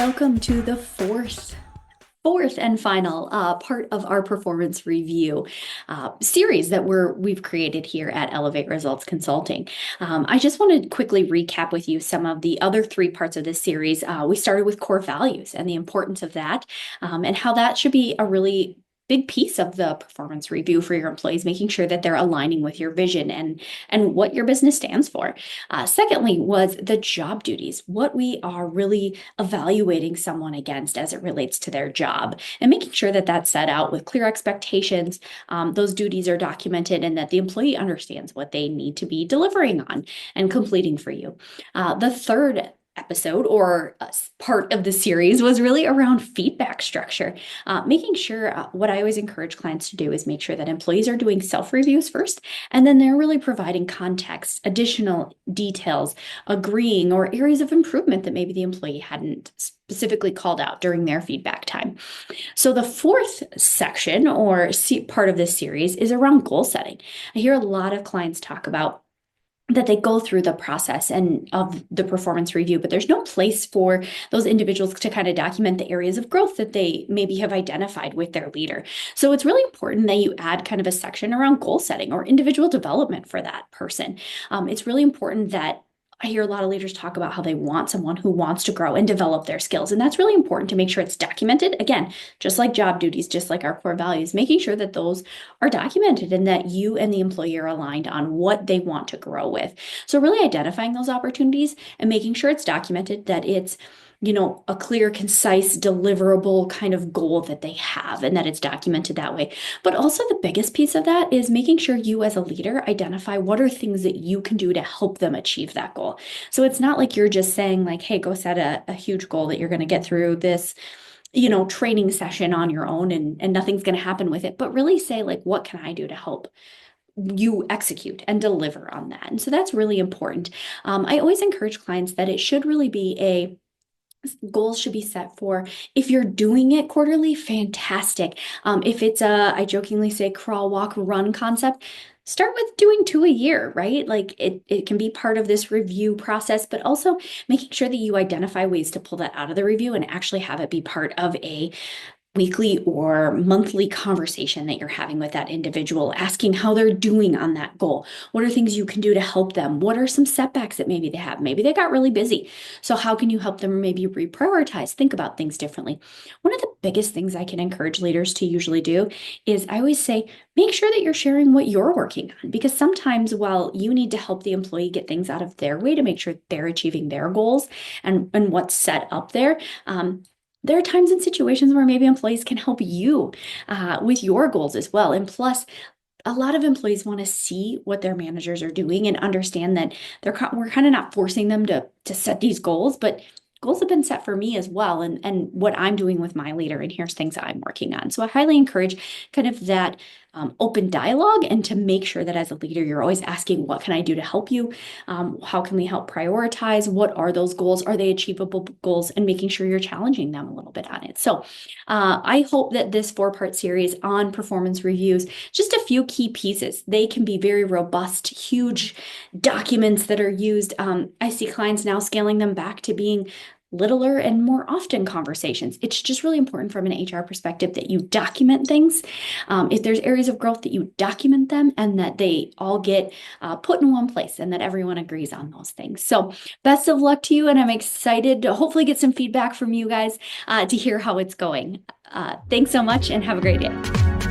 Welcome to the fourth and final part of our performance review series that we've created here at Elevate Results Consulting. I just want to quickly recap with you some of the other three parts of this series. We started with core values and the importance of that, and how that should be a really big piece of the performance review for your employees, making sure that they're aligning with your vision and what your business stands for. Secondly was the job duties, what we are really evaluating someone against as it relates to their job, and making sure that that's set out with clear expectations. Those duties are documented and that the employee understands what they need to be delivering on and completing for you. The third episode or part of the series was really around feedback structure, making sure what I always encourage clients to do is make sure that employees are doing self-reviews first, and then they're really providing context, additional details, agreeing, or areas of improvement that maybe the employee hadn't specifically called out during their feedback time. So the fourth section or part of this series is around goal setting. I hear a lot of clients talk about that they go through the process and of the performance review, but there's no place for those individuals to kind of document the areas of growth that they maybe have identified with their leader. So it's really important that you add kind of a section around goal setting or individual development for that person. It's really important that I hear a lot of leaders talk about how they want someone who wants to grow and develop their skills. And that's really important to make sure it's documented. Again, just like job duties, just like our core values, making sure that those are documented and that you and the employee are aligned on what they want to grow with. So really identifying those opportunities and making sure it's documented, that it's a clear, concise, deliverable kind of goal that they have and that it's documented that way. But also the biggest piece of that is making sure you as a leader identify what are things that you can do to help them achieve that goal. So it's not like you're just saying like, hey, go set a huge goal that you're going to get through this training session on your own and nothing's going to happen with it, but really say like, what can I do to help you execute and deliver on that? And so that's really important. I always encourage clients that it should really be goals should be set for, if you're doing it quarterly, fantastic. If it's I jokingly say crawl, walk, run concept, start with doing 2 a year, right? Like it can be part of this review process, but also making sure that you identify ways to pull that out of the review and actually have it be part of a weekly or monthly conversation that you're having with that individual, asking how they're doing on that goal. What are things you can do to help them? What are some setbacks that maybe they have? Maybe they got really busy. So how can you help them maybe reprioritize, think about things differently? One of the biggest things I can encourage leaders to usually do is I always say, make sure that you're sharing what you're working on, because sometimes while you need to help the employee get things out of their way to make sure they're achieving their goals and what's set up there, there are times and situations where maybe employees can help you with your goals as well. And plus, a lot of employees want to see what their managers are doing and understand that we're kind of not forcing them to set these goals, but goals have been set for me as well, and what I'm doing with my leader, and here's things that I'm working on. So I highly encourage kind of that open dialogue, and to make sure that as a leader, you're always asking, what can I do to help you? How can we help prioritize? What are those goals? Are they achievable goals? And making sure you're challenging them a little bit on it. So I hope that this 4-part series on performance reviews, just a few key pieces, they can be very robust, huge documents that are used. I see clients now scaling them back to being littler and more often conversations. It's just really important from an HR perspective that you document things. If there's areas of growth, that you document them and that they all get put in one place and that everyone agrees on those things. So best of luck to you. And I'm excited to hopefully get some feedback from you guys to hear how it's going. Thanks so much and have a great day.